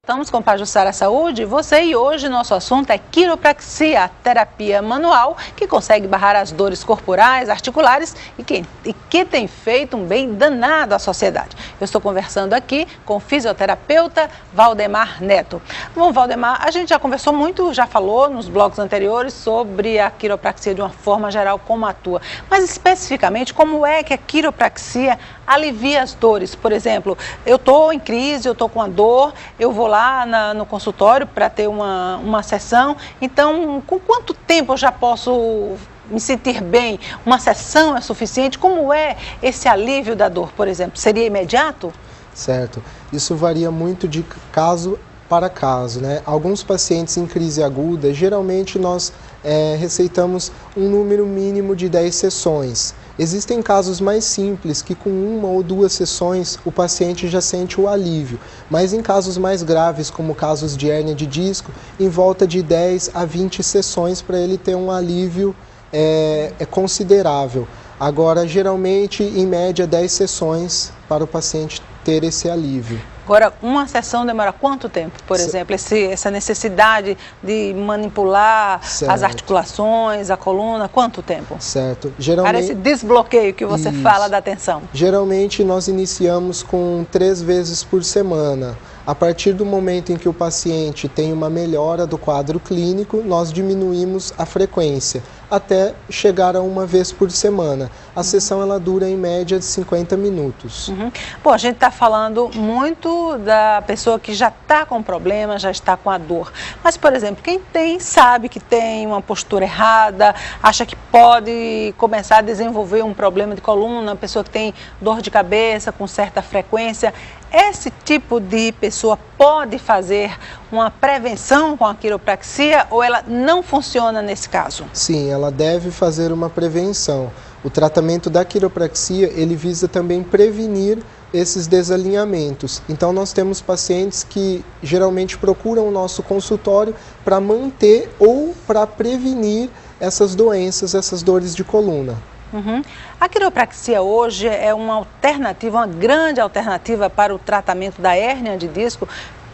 Estamos com Pajussara Saúde, e hoje nosso assunto é quiropraxia, a terapia manual que consegue barrar as dores corporais, articulares e que tem feito um bem danado à sociedade. Eu estou conversando aqui com o fisioterapeuta Valdemar Neto. Bom, Valdemar, a gente já conversou muito, já falou nos blogs anteriores sobre a quiropraxia de uma forma geral, como atua. Mas especificamente, como é que a quiropraxia alivia as dores? Por exemplo, eu estou em crise, eu estou com uma dor, eu vou lá no consultório para ter uma sessão. Então, com quanto tempo eu já posso me sentir bem? Uma sessão é suficiente? Como é esse alívio da dor, por exemplo? Seria imediato? Certo. Isso varia muito de caso para caso, né? Alguns pacientes em crise aguda, geralmente nós receitamos um número mínimo de 10 sessões. Existem casos mais simples que com 1 ou 2 sessões o paciente já sente o alívio, mas em casos mais graves, como casos de hérnia de disco, em volta de 10 a 20 sessões para ele ter um alívio considerável. Agora, geralmente, em média, 10 sessões para o paciente ter esse alívio. Agora, uma sessão demora quanto tempo, por exemplo? Essa necessidade de manipular as articulações, a coluna, quanto tempo? Certo. Geralmente, para esse desbloqueio que você fala da tensão. Geralmente, nós iniciamos com 3 vezes por semana. A partir do momento em que o paciente tem uma melhora do quadro clínico, nós diminuímos a frequência, até chegar a 1 vez por semana. A sessão ela dura em média de 50 minutos. Bom, a gente está falando muito da pessoa que já está com problema, já está com a dor. Mas, por exemplo, quem sabe que tem uma postura errada, acha que pode começar a desenvolver um problema de coluna, pessoa que tem dor de cabeça com certa frequência, esse tipo de pessoa pode fazer uma prevenção com a quiropraxia ou ela não funciona nesse caso? Sim, ela deve fazer uma prevenção. O tratamento da quiropraxia, ele visa também prevenir esses desalinhamentos. Então nós temos pacientes que geralmente procuram o nosso consultório para manter ou para prevenir essas doenças, essas dores de coluna. A quiropraxia hoje é uma alternativa, uma grande alternativa para o tratamento da hérnia de disco,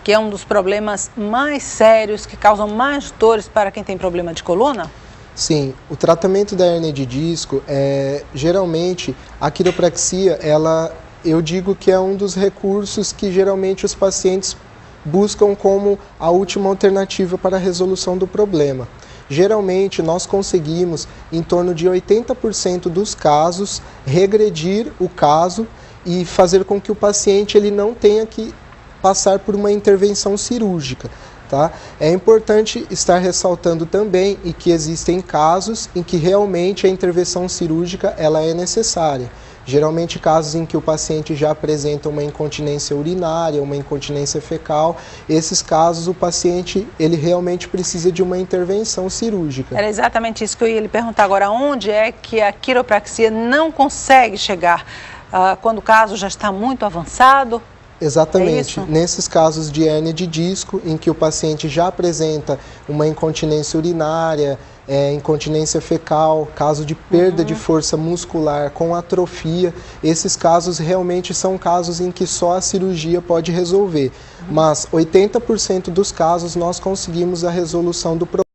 que é um dos problemas mais sérios, que causam mais dores para quem tem problema de coluna? Sim, o tratamento da hérnia de disco, geralmente a quiropraxia, eu digo que é um dos recursos que geralmente os pacientes buscam como a última alternativa para a resolução do problema. Geralmente, nós conseguimos, em torno de 80% dos casos, regredir o caso e fazer com que o paciente ele não tenha que passar por uma intervenção cirúrgica. Tá? É importante estar ressaltando também que existem casos em que realmente a intervenção cirúrgica ela é necessária. Geralmente casos em que o paciente já apresenta uma incontinência urinária, uma incontinência fecal, esses casos o paciente ele realmente precisa de uma intervenção cirúrgica. Era exatamente isso que eu ia lhe perguntar agora, onde é que a quiropraxia não consegue chegar? Quando o caso já está muito avançado? Exatamente. Nesses casos de hérnia de disco, em que o paciente já apresenta uma incontinência urinária, incontinência fecal, caso de perda de força muscular com atrofia, esses casos realmente são casos em que só a cirurgia pode resolver. Mas 80% dos casos nós conseguimos a resolução do problema.